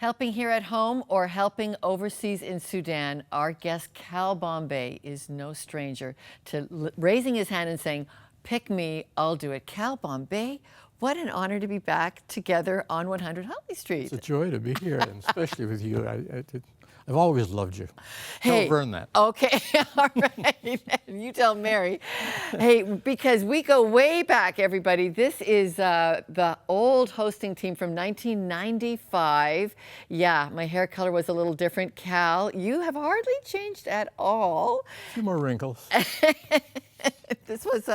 Helping here at home or helping overseas in Sudan, our guest Cal Bombay is no stranger to raising his hand and saying, pick me, I'll do it. Cal Bombay, what an honor to be back together on 100 Huntley Street. It's a joy to be here, and especially with you. I've always loved you. Hey, tell Vern that. Okay, all right. You tell Mary. Hey, because we go way back, everybody. This is the old hosting team from 1995. Yeah, my hair color was a little different. Cal, you have hardly changed at all. A few more wrinkles. This was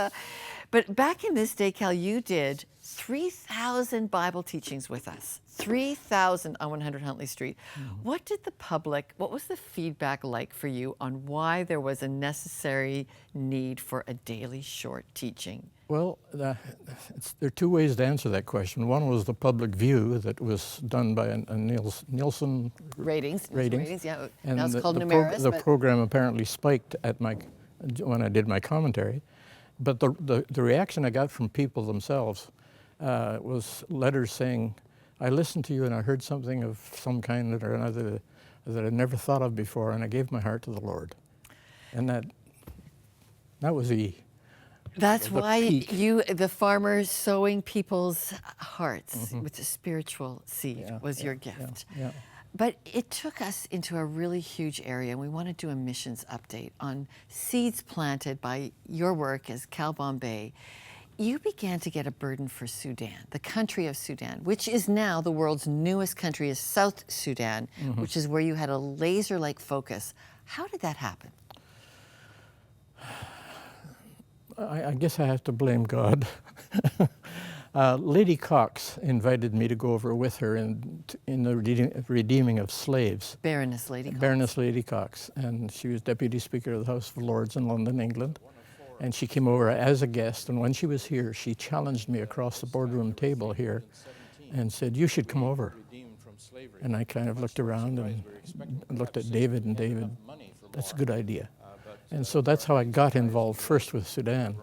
but back in this day, Cal, you did 3,000 Bible teachings with us. 3,000 on 100 Huntley Street. Mm-hmm. What was the feedback like for you on why there was a necessary need for a daily short teaching? Well, there are two ways to answer that question. One was the public view that was done by a Nielsen ratings, yeah. And now it's called Numeris. The program apparently spiked when I did my commentary. But the reaction I got from people themselves was letters saying, I listened to you and I heard something of some kind or another that I'd never thought of before, and I gave my heart to the Lord. And that was That's why peak. You, the farmer sowing people's hearts with the spiritual seed, was your gift. Yeah. But it took us into a really huge area, and we want to do a missions update on seeds planted by your work as Cal Bombay. You began to get a burden for Sudan, the country of Sudan, which is now the world's newest country, is South Sudan, which is where you had a laser-like focus. How did that happen? I guess I have to blame God. Lady Cox invited me to go over with her in the redeeming of slaves. Baroness Lady Cox. Baroness Lady Cox, and she was Deputy Speaker of the House of Lords in London, England. And she came over as a guest, and when she was here, she challenged me across the boardroom table here and said, you should come over. And I kind of looked around and looked at David, and David, that's a good idea. And so that's how I got involved first with Sudan.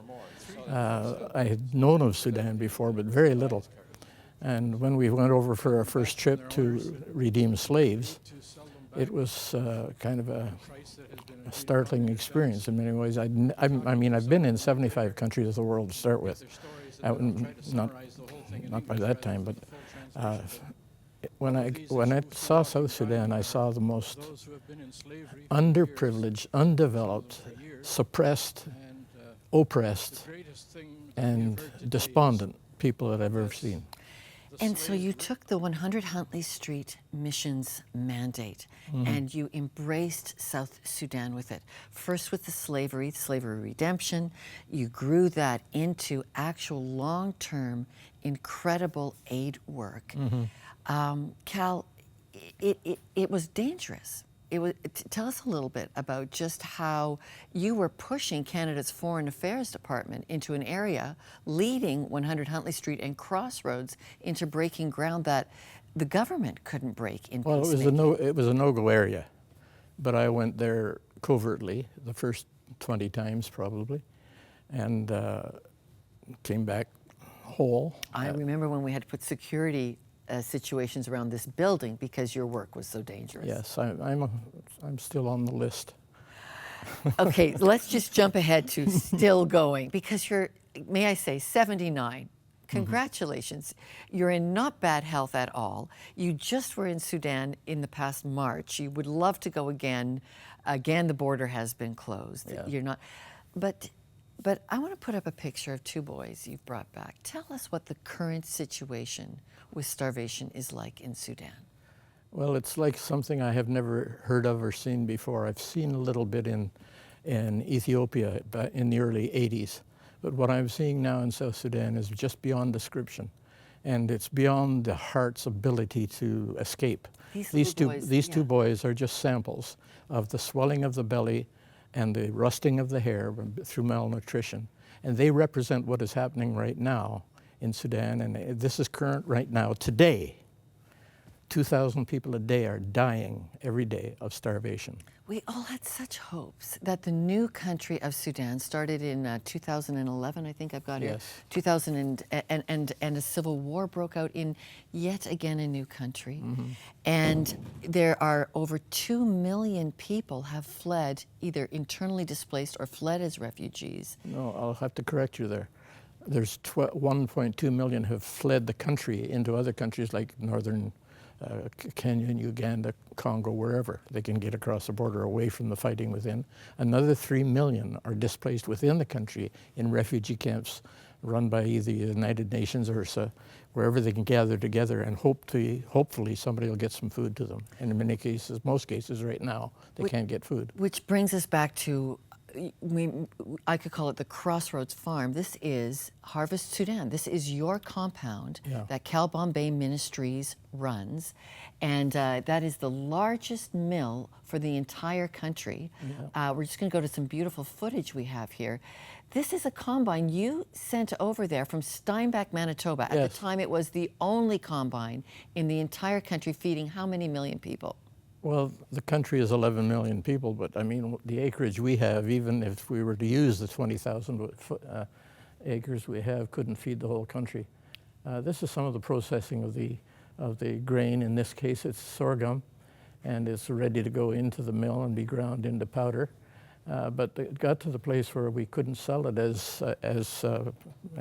I had known of Sudan before, but very little. And when we went over for our first trip to redeem slaves, it was kind of a startling experience in many ways. I mean, I've been in 75 countries of the world to start with. Not by that time, but when I saw South Sudan, I saw the most underprivileged, undeveloped, suppressed, oppressed, and despondent people that I've ever seen. And so you took the 100 Huntley Street missions mandate and you embraced South Sudan with it. First with the slavery redemption. You grew that into actual long-term, incredible aid work. Cal, it was dangerous. Tell us a little bit about just how you were pushing Canada's Foreign Affairs Department into an area, leading 100 Huntley Street and Crossroads into breaking ground that the government couldn't break in peacemaking. Well, it was a no-go area, but I went there covertly the first 20 times probably, and came back whole. I remember when we had to put security situations around this building because your work was so dangerous. Yes, I'm still on the list. Okay, let's just jump ahead to still going, because you're, may I say, 79. Congratulations. You're in not bad health at all. You just were in Sudan in the past March. You would love to go again. Again, the border has been closed. Yeah. You're not, but I want to put up a picture of two boys you've brought back. Tell us what the current situation with starvation is like in Sudan. Well, it's like something I have never heard of or seen before. I've seen a little bit in Ethiopia in the early 80s. But what I'm seeing now in South Sudan is just beyond description. And it's beyond the heart's ability to escape. These two boys are just samples of the swelling of the belly and the rusting of the hair through malnutrition. And they represent what is happening right now in Sudan, and this is current right now, today. 2,000 people a day are dying every day of starvation. We all had such hopes that the new country of Sudan started in 2011, I think I've got here. Yes. 2000 and a civil war broke out in yet again a new country. And there are over 2 million people have fled, either internally displaced or fled as refugees. No, I'll have to correct you there. There's 1.2 million have fled the country into other countries like northern Kenya, Uganda, Congo, wherever they can get across the border away from the fighting within. Another 3 million are displaced within the country in refugee camps run by either the United Nations or wherever they can gather together, and hopefully somebody will get some food to them. And in many cases, most cases right now, they can't get food. Which brings us back to, I could call it the Crossroads Farm. This is Harvest Sudan. This is your compound that Cal Bombay Ministries runs. And that is the largest mill for the entire country. We're just going to go to some beautiful footage we have here. This is a combine you sent over there from Steinbach, Manitoba. At the time, it was the only combine in the entire country feeding how many million people? Well, the country is 11 million people, but I mean, the acreage we have, even if we were to use the 20,000 acres we have, couldn't feed the whole country. This is some of the processing of the grain. In this case, it's sorghum, and it's ready to go into the mill and be ground into powder. But it got to the place where we couldn't sell it as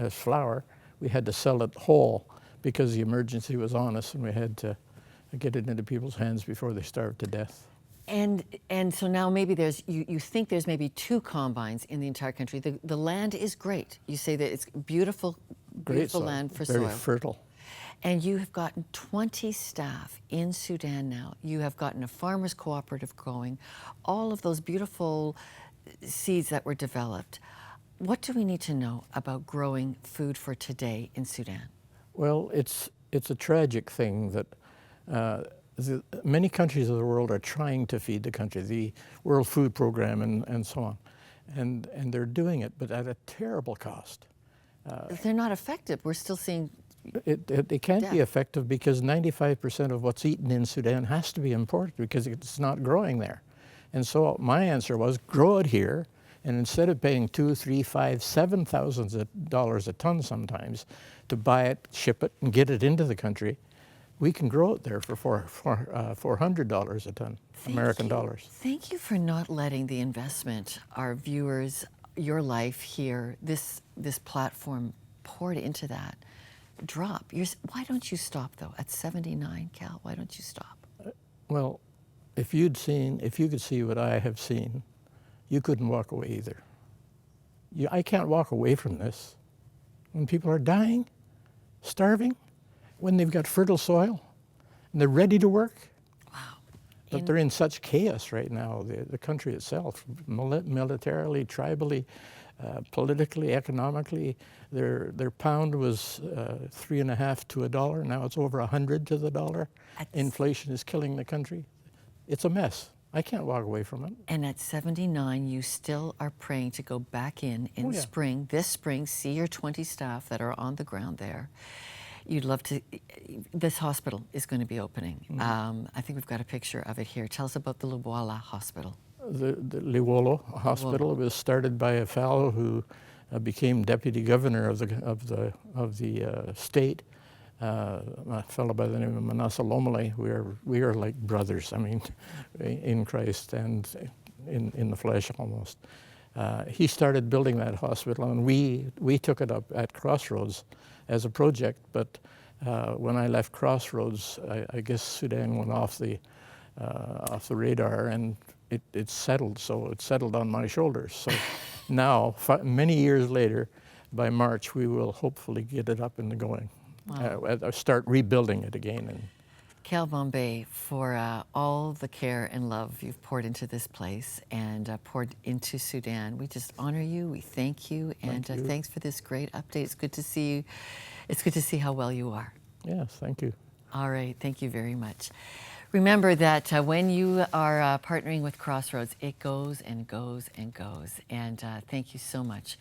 flour. We had to sell it whole because the emergency was on us, and we had to get it into people's hands before they starved to death. And so now maybe you think there's maybe 2 combines in the entire country. The land is great. You say that it's beautiful land for soil. Very fertile. And you have gotten 20 staff in Sudan now. You have gotten a farmers cooperative going, all of those beautiful seeds that were developed. What do we need to know about growing food for today in Sudan? Well, it's a tragic thing that many countries of the world are trying to feed the country, the World Food Program and so on. And they're doing it, but at a terrible cost. They're not effective. We're still seeing It can't be effective because 95% of what's eaten in Sudan has to be imported because it's not growing there. And so my answer was, grow it here, and instead of paying $2,000, $3,000, $5,000, $7,000 a ton sometimes to buy it, ship it, and get it into the country, we can grow it there for $400 a ton, American dollars. Thank you for not letting the investment, our viewers, your life here, this platform poured into that, drop. Why don't you stop though at 79, Cal? Why don't you stop? Well, if you could see what I have seen, you couldn't walk away either. I can't walk away from this. When people are dying, starving, when they've got fertile soil, and they're ready to work. Wow. But they're in such chaos right now, the country itself, militarily, tribally, politically, economically. Their pound was 3.50 to $1. Now it's over 100 to the dollar. Inflation is killing the country. It's a mess. I can't walk away from it. And at 79, you still are praying to go back in spring, this spring, see your 20 staff that are on the ground there. You'd love to, this hospital is going to be opening. I think we've got a picture of it here. Tell us about the Luwala Hospital. The Liwolo Hospital was started by a fellow who became deputy governor of the state, a fellow by the name of Manasseh Lomale. We are like brothers, I mean, in Christ and in the flesh almost. He started building that hospital, and we took it up at Crossroads as a project, but when I left Crossroads, I guess Sudan went off the radar, and it settled, so it settled on my shoulders. So now, many years later, by March, we will hopefully get it up and going. Wow. Start rebuilding it again. And Cal Bombay, for all the care and love you've poured into this place and poured into Sudan, we just honor you, we thank you, and thanks for this great update. It's good to see you. It's good to see how well you are. Yes, thank you. All right, thank you very much. Remember that when you are partnering with Crossroads, it goes and goes and goes. And thank you so much